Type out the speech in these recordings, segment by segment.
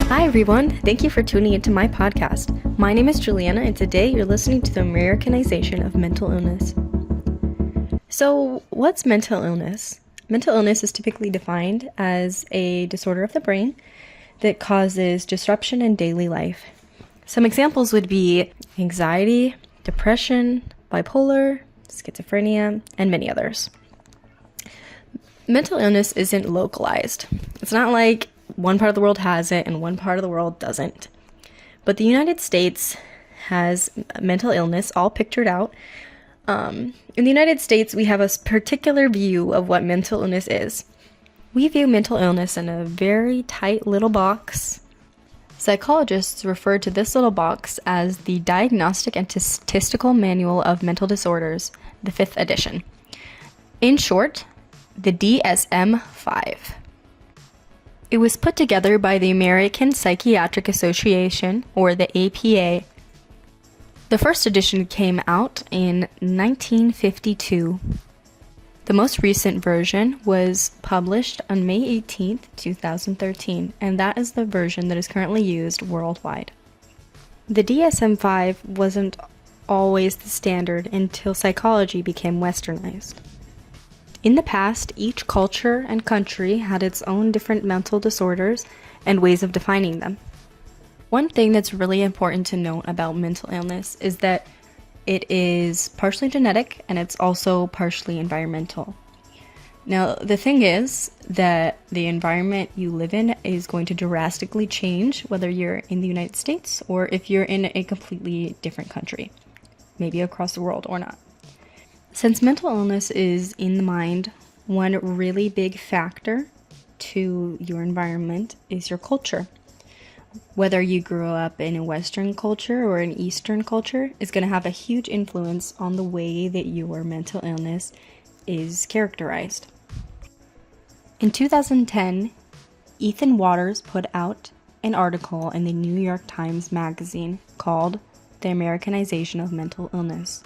Hi everyone, thank you for tuning into my podcast. My name is Juliana and today you're listening to the Americanization of mental illness. So, what's mental illness? Mental illness is typically defined as a disorder of the brain that causes disruption in daily life. Some examples would be anxiety, depression, bipolar, schizophrenia, and many others. Mental illness isn't localized. It's not like one part of the world has it and one part of the world doesn't. But the United States has mental illness all pictured out. In the United States, we have a particular view of what mental illness is. We view mental illness in a very tight little box. Psychologists refer to this little box as the Diagnostic and Statistical Manual of Mental Disorders, the 5th edition. In short, the DSM-5. It was put together by the American Psychiatric Association, or the APA. The first edition came out in 1952. The most recent version was published on May 18th, 2013, and that is the version that is currently used worldwide. The DSM-5 wasn't always the standard until psychology became westernized. In the past, each culture and country had its own different mental disorders and ways of defining them. One thing that's really important to note about mental illness is that it is partially genetic and it's also partially environmental. Now, the thing is that the environment you live in is going to drastically change whether you're in the United States or if you're in a completely different country, maybe across the world or not. Since mental illness is in the mind, one really big factor to your environment is your culture. Whether you grew up in a Western culture or an Eastern culture is going to have a huge influence on the way that your mental illness is characterized. In 2010, Ethan Waters put out an article in the New York Times Magazine called The Americanization of Mental Illness.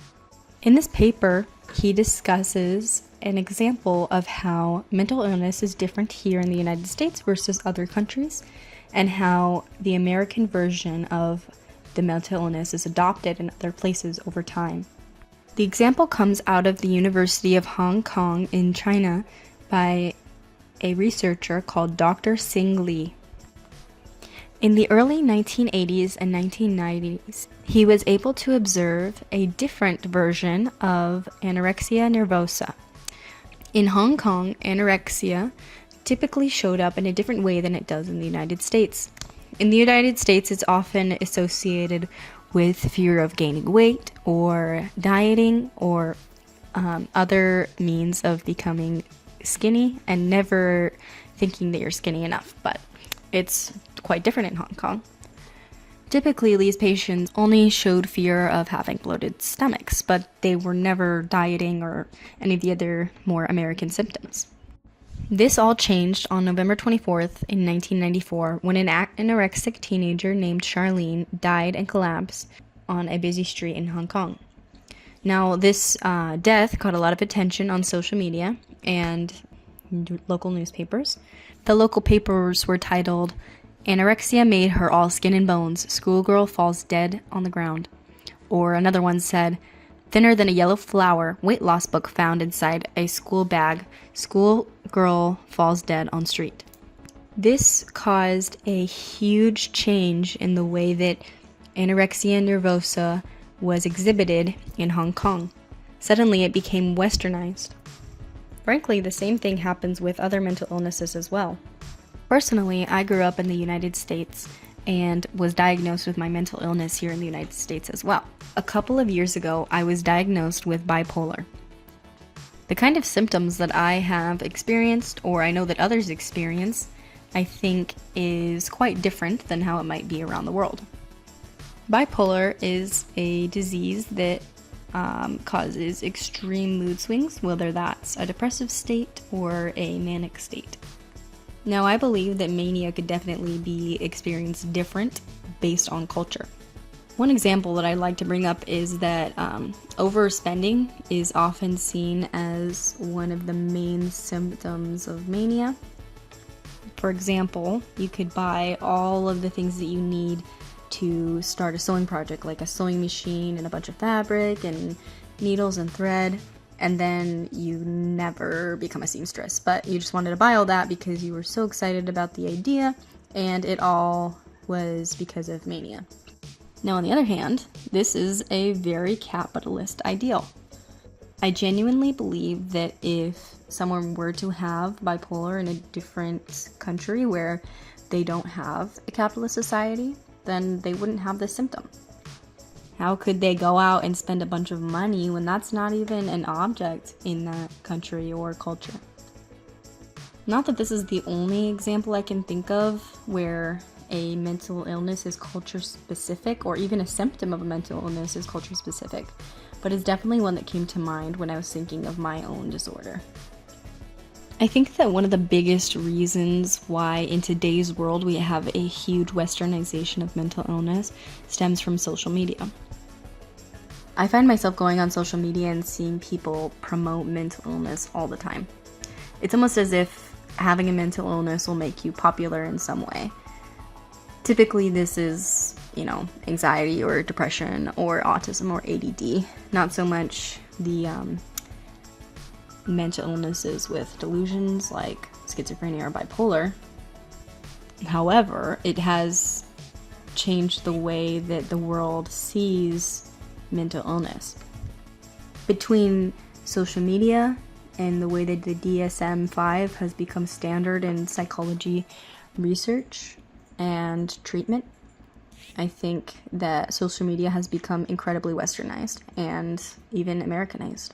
In this paper, he discusses an example of how mental illness is different here in the United States versus other countries, and how the American version of the mental illness is adopted in other places over time. The example comes out of the University of Hong Kong in China by a researcher called Dr. Sing Lee. In the early 1980s and 1990s, he was able to observe a different version of anorexia nervosa. In Hong Kong, anorexia typically showed up in a different way than it does in the United States. In the United States, it's often associated with fear of gaining weight or dieting or other means of becoming skinny and never thinking that you're skinny enough, but it's quite different in Hong Kong. Typically, these patients only showed fear of having bloated stomachs, but they were never dieting or any of the other more American symptoms. This all changed on November 24th in 1994 when an anorexic teenager named Charlene died and collapsed on a busy street in Hong Kong. Now, this death caught a lot of attention on social media and local newspapers. The local papers were titled, "Anorexia made her all skin and bones. Schoolgirl falls dead on the ground." Or another one said, "Thinner than a yellow flower. Weight loss book found inside a school bag. Schoolgirl falls dead on street." This caused a huge change in the way that anorexia nervosa was exhibited in Hong Kong. Suddenly, it became westernized. Frankly, the same thing happens with other mental illnesses as well. Personally, I grew up in the United States and was diagnosed with my mental illness here in the United States as well. A couple of years ago, I was diagnosed with bipolar. The kind of symptoms that I have experienced, or I know that others experience, I think is quite different than how it might be around the world. Bipolar is a disease that causes extreme mood swings, whether that's a depressive state or a manic state. Now, I believe that mania could definitely be experienced different based on culture. One example that I like to bring up is that overspending is often seen as one of the main symptoms of mania. For example, you could buy all of the things that you need to start a sewing project, like a sewing machine and a bunch of fabric and needles and thread, and then you never become a seamstress. But you just wanted to buy all that because you were so excited about the idea, and it all was because of mania. Now, on the other hand, this is a very capitalist ideal. I genuinely believe that if someone were to have bipolar in a different country where they don't have a capitalist society, then they wouldn't have this symptom. How could they go out and spend a bunch of money when that's not even an object in that country or culture? Not that this is the only example I can think of where a mental illness is culture specific, or even a symptom of a mental illness is culture specific, but it's definitely one that came to mind when I was thinking of my own disorder. I think that one of the biggest reasons why in today's world we have a huge westernization of mental illness stems from social media. I find myself going on social media and seeing people promote mental illness all the time. It's almost as if having a mental illness will make you popular in some way. Typically this is, anxiety or depression or autism or ADD, not so much the mental illnesses with delusions like schizophrenia or bipolar. However, it has changed the way that the world sees mental illness. Between social media and the way that the DSM-5 has become standard in psychology research and treatment, I think that social media has become incredibly westernized and even Americanized.